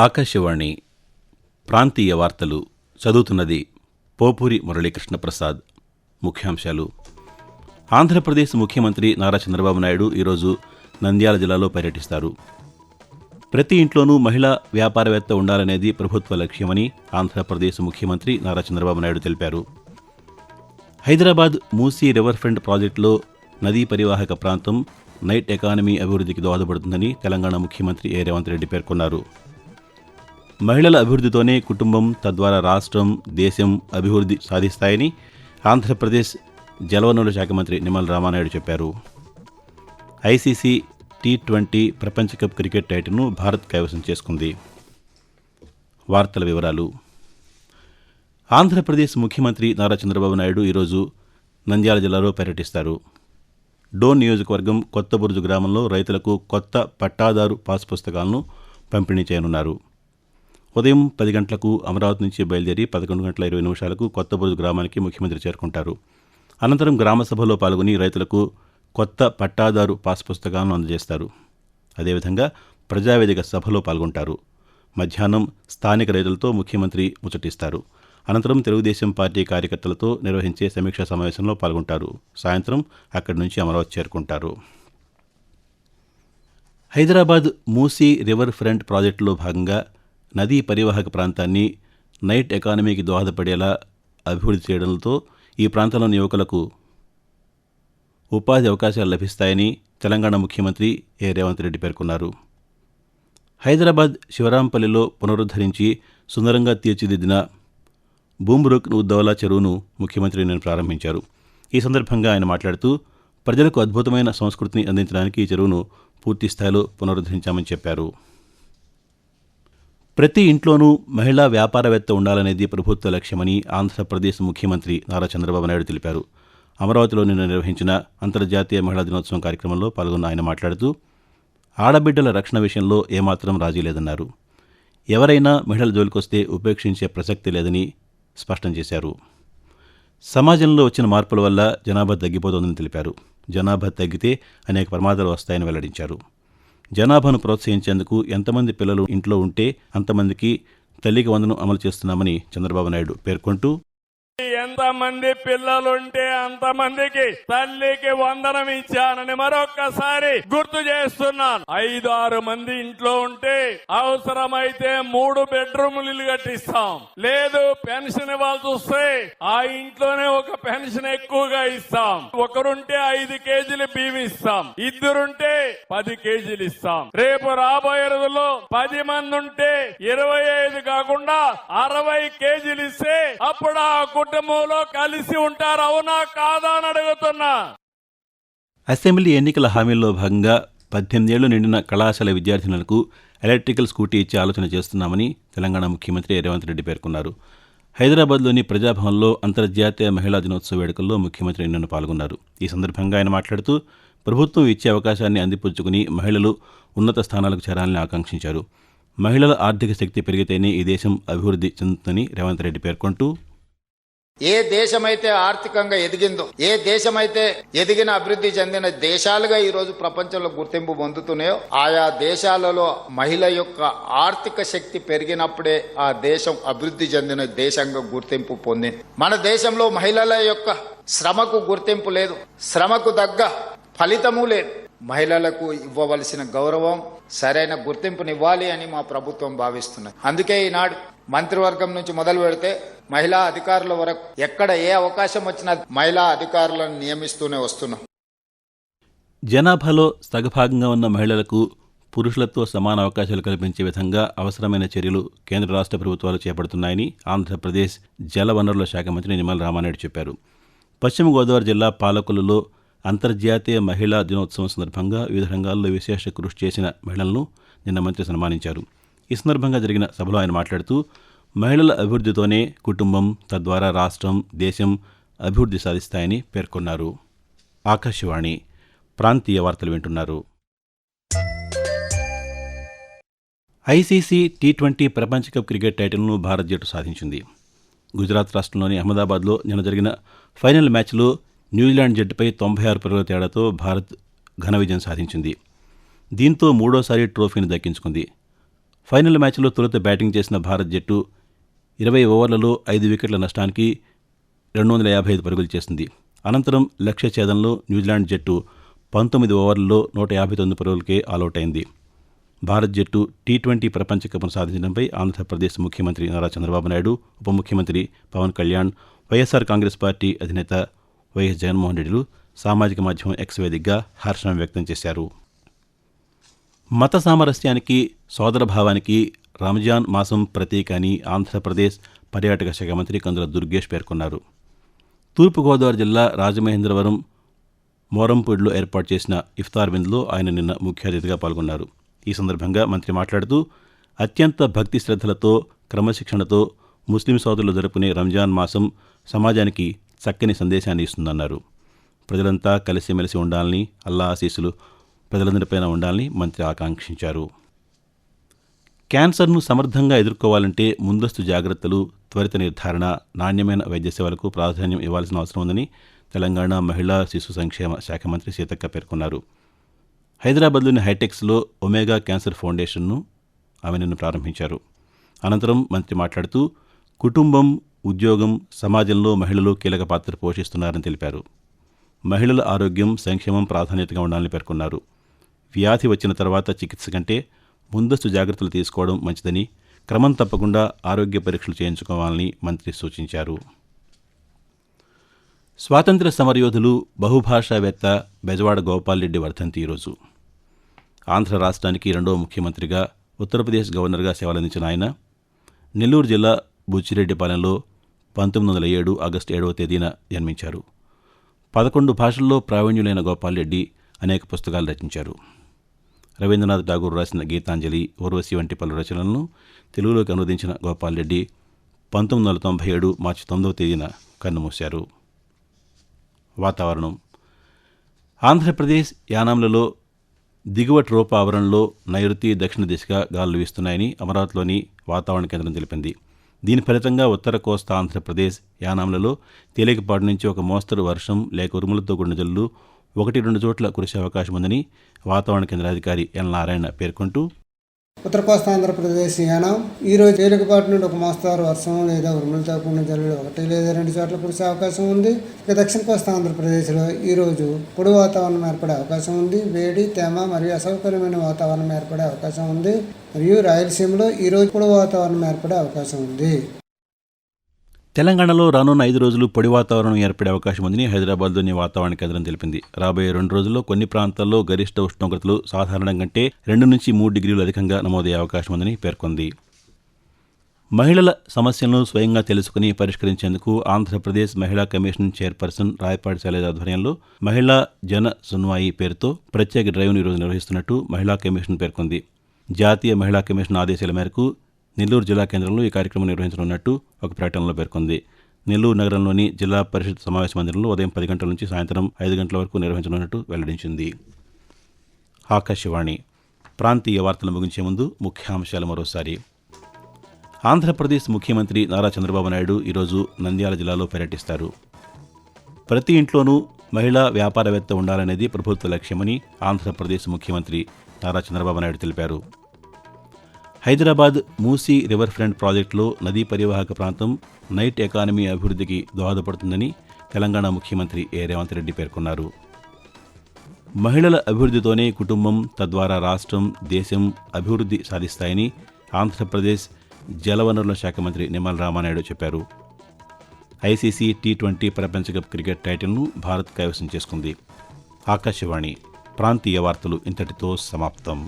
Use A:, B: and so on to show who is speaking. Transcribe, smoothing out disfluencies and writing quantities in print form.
A: ఆకాశవాణి ప్రాంతీయ వార్తలు చదువుతున్నది పోపూరి మురళీకృష్ణ ప్రసాద్. ముఖ్యాంశాలు. ఆంధ్రప్రదేశ్ ముఖ్యమంత్రి నారా చంద్రబాబు నాయుడు ఈరోజు నంద్యాల జిల్లాలో పర్యటిస్తారు. ప్రతి ఇంట్లోనూ మహిళా వ్యాపారవేత్త ఉండాలనేది ప్రభుత్వ లక్ష్యమని ఆంధ్రప్రదేశ్ ముఖ్యమంత్రి నారా చంద్రబాబు నాయుడు తెలిపారు. హైదరాబాద్ మూసీ రివర్ ఫ్రంట్ ప్రాజెక్టులో నదీ పరివాహక ప్రాంతం నైట్ ఎకానమీ అభివృద్ధికి దోహదపడుతుందని తెలంగాణ ముఖ్యమంత్రి రేవంత్ రెడ్డి పేర్కొన్నారు. మహిళల అభివృద్ధితోనే కుటుంబం, తద్వారా రాష్ట్రం, దేశం అభివృద్ధి సాధిస్తాయని ఆంధ్రప్రదేశ్ జలవనరుల శాఖ మంత్రి నిమ్మల రామానాయుడు చెప్పారు. ఐసీసీ T20 ప్రపంచ కప్ క్రికెట్ టైటిల్ను భారత్ కైవసం చేసుకుంది. వార్తల వివరాలు. ఆంధ్రప్రదేశ్ ముఖ్యమంత్రి నారా చంద్రబాబు నాయుడు ఈరోజు నంద్యాల జిల్లాలో పర్యటిస్తారు. డోన్ నియోజకవర్గం కొత్తబురుజు గ్రామంలో రైతులకు కొత్త పట్టాదారు పాస్ పుస్తకాలను పంపిణీ చేయనున్నారు. ఉదయం 10 గంటలకు అమరావతి నుంచి బయలుదేరి 11:20 కొత్తబురుజు గ్రామానికి ముఖ్యమంత్రి చేరుకుంటారు. అనంతరం గ్రామ సభలో పాల్గొని రైతులకు కొత్త పట్టాదారు పాస్ పుస్తకాలను అందజేస్తారు. అదేవిధంగా ప్రజావేదిక సభలో పాల్గొంటారు. మధ్యాహ్నం స్థానిక రైతులతో ముఖ్యమంత్రి ముచ్చటిస్తారు. అనంతరం తెలుగుదేశం పార్టీ కార్యకర్తలతో నిర్వహించే సమీక్షా సమావేశంలో పాల్గొంటారు. సాయంత్రం అక్కడి నుంచి అమరావతి చేరుకుంటారు. హైదరాబాద్ మూసీ రివర్ ఫ్రంట్ ప్రాజెక్టులో భాగంగా నదీ పరివాహక ప్రాంతాన్ని నైట్ ఎకానమీకి దోహదపడేలా అభివృద్ధి చేయడంతో ఈ ప్రాంతంలోని యువకులకు ఉపాధి అవకాశాలు లభిస్తాయని తెలంగాణ ముఖ్యమంత్రి రేవంత్ రెడ్డి పేర్కొన్నారు. హైదరాబాద్ శివరాంపల్లిలో పునరుద్ధరించి సుందరంగా తీర్చిదిద్దిన బూమ్రుక్ ఉద్దౌలా చెరువును ముఖ్యమంత్రి నిన్న ప్రారంభించారు. ఈ సందర్భంగా ఆయన మాట్లాడుతూ ప్రజలకు అద్భుతమైన సంస్కృతిని అందించడానికి ఈ చెరువును పూర్తిస్థాయిలో పునరుద్ధరించామని చెప్పారు. ప్రతి ఇంట్లోనూ మహిళా వ్యాపారవేత్త ఉండాలనేది ప్రభుత్వ లక్ష్యమని ఆంధ్రప్రదేశ్ ముఖ్యమంత్రి నారా చంద్రబాబు నాయుడు తెలిపారు. అమరావతిలో నిన్న నిర్వహించిన అంతర్జాతీయ మహిళా దినోత్సవం కార్యక్రమంలో పాల్గొన్న ఆయన మాట్లాడుతూ ఆడబిడ్డల రక్షణ విషయంలో ఏమాత్రం రాజీ లేదన్నారు. ఎవరైనా మహిళల జోలికొస్తే ఉపేక్షించే ప్రసక్తి లేదని స్పష్టం చేశారు. సమాజంలో వచ్చిన మార్పుల వల్ల జనాభా తగ్గిపోతోందని తెలిపారు. జనాభా తగ్గితే అనేక ప్రమాదాలు వస్తాయని వెల్లడించారు. జనాభాను ప్రోత్సహించేందుకు ఎంతమంది పిల్లలు ఇంట్లో ఉంటే అంతమందికి తల్లికి వందనం అమలు చేస్తున్నామని చంద్రబాబు నాయుడు పేర్కొంటూ,
B: ఎంతమంది పిల్లలుంటే అంతమందికి తల్లికి వందనం ఇచ్చానని మరొక్కసారి గుర్తు చేస్తున్నాను. 5-6 మంది ఇంట్లో ఉంటే అవసరమైతే 3 బెడ్రూములు ఇల్లు కట్టిస్తాం. లేదు పెన్షన్ ఇవ్వాల్సి వస్తే ఆ ఇంట్లోనే ఒక పెన్షన్ ఎక్కువగా ఇస్తాం. ఒకరుంటే 5 కేజీలు బియ్యం ఇస్తాం. ఇద్దరుంటే 10 కేజీలు ఇస్తాం. రేపు రాబోయే రోజుల్లో 10 మంది ఉంటే 25 కాకుండా 60 కేజీలు ఇస్తే అప్పుడు ఆ కుటుంబంలో కలిసి ఉంటారు. అవునా కాదా అని అడుగుతున్నా.
A: అసెంబ్లీ ఎన్నికల హామీల్లో భాగంగా 18 ఏళ్లు నిండిన కళాశాల విద్యార్థినులకు ఎలక్ట్రికల్ స్కూటీ ఇచ్చే ఆలోచన చేస్తున్నామని తెలంగాణ ముఖ్యమంత్రి రేవంత్ రెడ్డి పేర్కొన్నారు. హైదరాబాద్లోని ప్రజాభవన్లో అంతర్జాతీయ మహిళా దినోత్సవ వేడుకల్లో ముఖ్యమంత్రి నిన్న పాల్గొన్నారు. ఈ సందర్భంగా ఆయన మాట్లాడుతూ ప్రభుత్వం ఇచ్చే అవకాశాన్ని అందిపుచ్చుకుని మహిళలు ఉన్నత స్థానాలకు చేరాలని ఆకాంక్షించారు. మహిళల ఆర్థిక శక్తి పెరిగితేనే ఈ దేశం అభివృద్ధి చెందుతుందని రేవంత్ రెడ్డి పేర్కొంటూ,
C: ఏ దేశమైతే ఆర్థికంగా ఎదిగిందో, ఏ దేశమైతే ఎదిగిన అభివృద్ధి చెందిన దేశాలుగా ఈ రోజు ప్రపంచంలో గుర్తింపు పొందుతున్నాయో ఆయా దేశాలలో మహిళ యొక్క ఆర్థిక శక్తి పెరిగినప్పుడే ఆ దేశం అభివృద్ధి చెందిన దేశంగా గుర్తింపు పొందింది. మన దేశంలో మహిళల యొక్క శ్రమకు గుర్తింపు లేదు, శ్రమకు తగ్గ ఫలితము లేదు. మహిళలకు ఇవ్వవలసిన గౌరవం, సరైన గుర్తింపునివ్వాలి అని మా ప్రభుత్వం భావిస్తున్నది. అందుకే ఈనాడు మంత్రివర్గం నుంచి మొదలు పెడితే మహిళా అధికారుల వరకు ఎక్కడ ఏ అవకాశం వచ్చినా మహిళా అధికారులను నియమిస్తూనే వస్తున్నాం.
A: జనాభాలో సగభాగంగా ఉన్న మహిళలకు పురుషులతో సమాన అవకాశాలు కల్పించే విధంగా అవసరమైన చర్యలు కేంద్ర రాష్ట్ర ప్రభుత్వాలు చేపడుతున్నాయని ఆంధ్రప్రదేశ్ జలవనరుల శాఖ మంత్రి నిమ్మల రామానాయుడు చెప్పారు. పశ్చిమ గోదావరి జిల్లా పాలకొల్లులో అంతర్జాతీయ మహిళా దినోత్సవం సందర్భంగా వివిధ రంగాల్లో విశేష కృషి చేసిన మహిళలను నిన్న మంత్రి సన్మానించారు. ఈ సందర్భంగా జరిగిన సభలో ఆయన మాట్లాడుతూ మహిళల అభివృద్ధితోనే కుటుంబం, తద్వారా రాష్ట్రం, దేశం అభివృద్ధి సాధిస్తాయని పేర్కొన్నారు. ఆకాశవాణి ప్రాంతీయ వార్తలు వింటున్నారు. ఐసీసీ T20 ప్రపంచ కప్ క్రికెట్ టైటిల్ను భారత్ జట్టు సాధించింది. గుజరాత్ రాష్ట్రంలోని అహ్మదాబాద్లో నిన్న జరిగిన ఫైనల్ మ్యాచ్లో న్యూజిలాండ్ జట్టుపై 96 పరుగుల తేడాతో భారత్ ఘన విజయం సాధించింది. దీంతో మూడోసారి ట్రోఫీని దక్కించుకుంది. ఫైనల్ మ్యాచ్లో తొలుత బ్యాటింగ్ చేసిన భారత్ జట్టు 20 ఓవర్లలో 5 వికెట్ల నష్టానికి 255 పరుగులు చేసింది. అనంతరం లక్ష్య ఛేదంలో న్యూజిలాండ్ జట్టు 19 ఓవర్లలో 159 పరుగులకే ఆలౌట్ అయింది. భారత్ జట్టు టీ20 ప్రపంచ కప్ను సాధించడంపై ఆంధ్రప్రదేశ్ ముఖ్యమంత్రి నారా చంద్రబాబు నాయుడు, ఉప ముఖ్యమంత్రి పవన్ కళ్యాణ్, వైఎస్ఆర్ కాంగ్రెస్ పార్టీ అధినేత వైఎస్ జగన్మోహన్ రెడ్డిలు సామాజిక మాధ్యమం ఎక్స్ వేదికగా హర్షం వ్యక్తం చేశారు. మత సామరస్యానికి, సోదరభావానికి రంజాన్ మాసం ప్రతీక అని ఆంధ్రప్రదేశ్ పర్యాటక శాఖ మంత్రి కందుల దుర్గేష్ పేర్కొన్నారు. తూర్పుగోదావరి జిల్లా రాజమహేంద్రవరం మోరంపూడిలో ఏర్పాటు చేసిన ఇఫ్తార్ విందులో ఆయన నిన్న ముఖ్య అతిథిగా పాల్గొన్నారు. ఈ సందర్భంగా మంత్రి మాట్లాడుతూ అత్యంత భక్తి శ్రద్ధలతో, క్రమశిక్షణతో ముస్లిం సోదరులు జరుపుకునే రంజాన్ మాసం సమాజానికి చక్కని సందేశాన్ని ఇస్తుందన్నారు. ప్రజలంతా కలిసిమెలిసి ఉండాలని, అల్లా ఆశీస్సులు ప్రజలందరిపైన ఉండాలని మంత్రి ఆకాంక్షించారు. క్యాన్సర్ను సమర్థంగా ఎదుర్కోవాలంటే ముందస్తు జాగ్రత్తలు, త్వరిత నిర్ధారణ, నాణ్యమైన వైద్య సేవలకు ప్రాధాన్యం ఇవ్వాల్సిన అవసరం ఉందని తెలంగాణ మహిళా శిశు సంక్షేమ శాఖ మంత్రి సీతక్క పేర్కొన్నారు. హైదరాబాద్లోని హైటెక్స్లో ఒమేగా క్యాన్సర్ ఫౌండేషన్ను ఆమె నిన్న ప్రారంభించారు. అనంతరం మంత్రి మాట్లాడుతూ కుటుంబం, ఉద్యోగం, సమాజంలో మహిళలు కీలక పాత్ర పోషిస్తున్నారని తెలిపారు. మహిళల ఆరోగ్యం, సంక్షేమం ప్రాధాన్యతగా ఉండాలని పేర్కొన్నారు. వ్యాధి వచ్చిన తర్వాత చికిత్స కంటే ముందస్తు జాగ్రత్తలు తీసుకోవడం మంచిదని, క్రమం తప్పకుండా ఆరోగ్య పరీక్షలు చేయించుకోవాలని మంత్రి సూచించారు. స్వాతంత్ర్య సమరయోధులు, బహుభాషావేత్త బెజవాడ గోపాల్రెడ్డి వర్ధంతి ఈరోజు. ఆంధ్ర రాష్ట్రానికి రెండవ ముఖ్యమంత్రిగా, ఉత్తరప్రదేశ్ గవర్నర్గా సేవలందించిన ఆయన నెల్లూరు జిల్లా బుచ్చిరెడ్డిపాలెంలో 1907 ఆగస్టు 7వ తేదీన జన్మించారు. 11 భాషల్లో ప్రావీణ్యులైన గోపాల్రెడ్డి అనేక పుస్తకాలు రచించారు. రవీంద్రనాథ్ ఠాగూర్ రాసిన గీతాంజలి, ఊర్వశి వంటి పలు రచనలను తెలుగులోకి అనువదించిన గోపాల్రెడ్డి 1997 మార్చి 9వ తేదీన కన్నుమూశారు. వాతావరణం. ఆంధ్రప్రదేశ్, యానాంలలో దిగువ ట్రోపా ఆవరణలో నైరుతి, దక్షిణ దిశగా గాలులు వీస్తున్నాయని అమరావతిలోని వాతావరణ కేంద్రం తెలిపింది. దీని ఫలితంగా ఉత్తర కోస్తా ఆంధ్రప్రదేశ్, యానాంలలో తేలికపాటి నుంచి ఒక మోస్తరు వర్షం లేక ఉరుములతో కూడిన జల్లులు 1-2 చోట్ల కురిసే అవకాశం ఉందని వాతావరణ కేంద్ర అధికారి ఎన్ నారాయణ పేర్కొంటూ,
D: ఉత్తర కోస్తా ఆంధ్రప్రదేశ్, యానం ఈరోజు తేలికపాటి నుండి ఒక మోస్తారు వర్షం లేదా ఉరుములతో కూడిన జల్లులు 1 లేదా 2 చోట్ల కురిసే అవకాశం ఉంది. ఇక దక్షిణ కోస్తా ఆంధ్రప్రదేశ్లో ఈరోజు పొడి వాతావరణం ఏర్పడే అవకాశం ఉంది. వేడి, తేమ మరియు అసౌకర్యమైన వాతావరణం ఏర్పడే అవకాశం ఉంది. మరియు రాయలసీమలో ఈరోజు పొడి వాతావరణం ఏర్పడే అవకాశం ఉంది.
A: తెలంగాణలో రానున్న 5 రోజులు పొడి వాతావరణం ఏర్పడే అవకాశం ఉందని హైదరాబాద్లోని వాతావరణ కేంద్రం తెలిపింది. రాబోయే 2 రోజుల్లో కొన్ని ప్రాంతాల్లో గరిష్ట ఉష్ణోగ్రతలు సాధారణం కంటే 2 నుంచి 3 డిగ్రీలు అధికంగా నమోదయ్యే అవకాశం ఉందని పేర్కొంది. మహిళల సమస్యలను స్వయంగా తెలుసుకుని పరిష్కరించేందుకు ఆంధ్రప్రదేశ్ మహిళా కమిషన్ చైర్పర్సన్ రాయపాటి శైలజ ఆధ్వర్యంలో మహిళా జన సున్వాయి పేరుతో ప్రత్యేక డ్రైవ్ను ఈరోజు నిర్వహిస్తున్నట్టు మహిళా కమిషన్ పేర్కొంది. జాతీయ మహిళా కమిషన్ ఆదేశాల మేరకు నెల్లూరు జిల్లా కేంద్రంలో ఈ కార్యక్రమం నిర్వహించనున్నట్టు ఒక ప్రకటనలో పేర్కొంది. నెల్లూరు నగరంలోని జిల్లా పరిషత్ సమావేశ మందిరంలో ఉదయం 10 గంటల నుంచి సాయంత్రం 5 గంటల వరకు నిర్వహించనున్నట్టు వెల్లడించింది. ఆకాశవాణి ప్రాంతీయ వార్తలు ముగించే ముందు ముఖ్యాంశాలు మరోసారి. ఆంధ్రప్రదేశ్ ముఖ్యమంత్రి నారా చంద్రబాబు నాయుడు ఈరోజు నంద్యాల జిల్లాలో పర్యటిస్తారు. ప్రతి ఇంట్లోనూ మహిళా వ్యాపారవేత్త ఉండాలనేది ప్రభుత్వ లక్ష్యమని ఆంధ్రప్రదేశ్ ముఖ్యమంత్రి నారా చంద్రబాబు నాయుడు తెలిపారు. హైదరాబాద్ మూసీ రివర్ ఫ్రంట్ ప్రాజెక్టులో నదీ పరివాహక ప్రాంతం నైట్ ఎకానమీ అభివృద్ధికి దోహదపడుతుందని తెలంగాణ ముఖ్యమంత్రి ఏ రేవంత్ రెడ్డి పేర్కొన్నారు. మహిళల అభివృద్ధితోనే కుటుంబం, తద్వారా రాష్ట్రం, దేశం అభివృద్ధి సాధిస్తాయని ఆంధ్రప్రదేశ్ జలవనరుల శాఖ మంత్రి నిమ్మల రామానాయుడు చెప్పారు. ఐసీసీ టీ20 ప్రపంచ కప్ క్రికెట్ టైటిల్ను భారత్ కైవసం చేసుకుంది. ఆకాశవాణి ప్రాంతీయ వార్తలు ఇంతటితో సమాప్తం.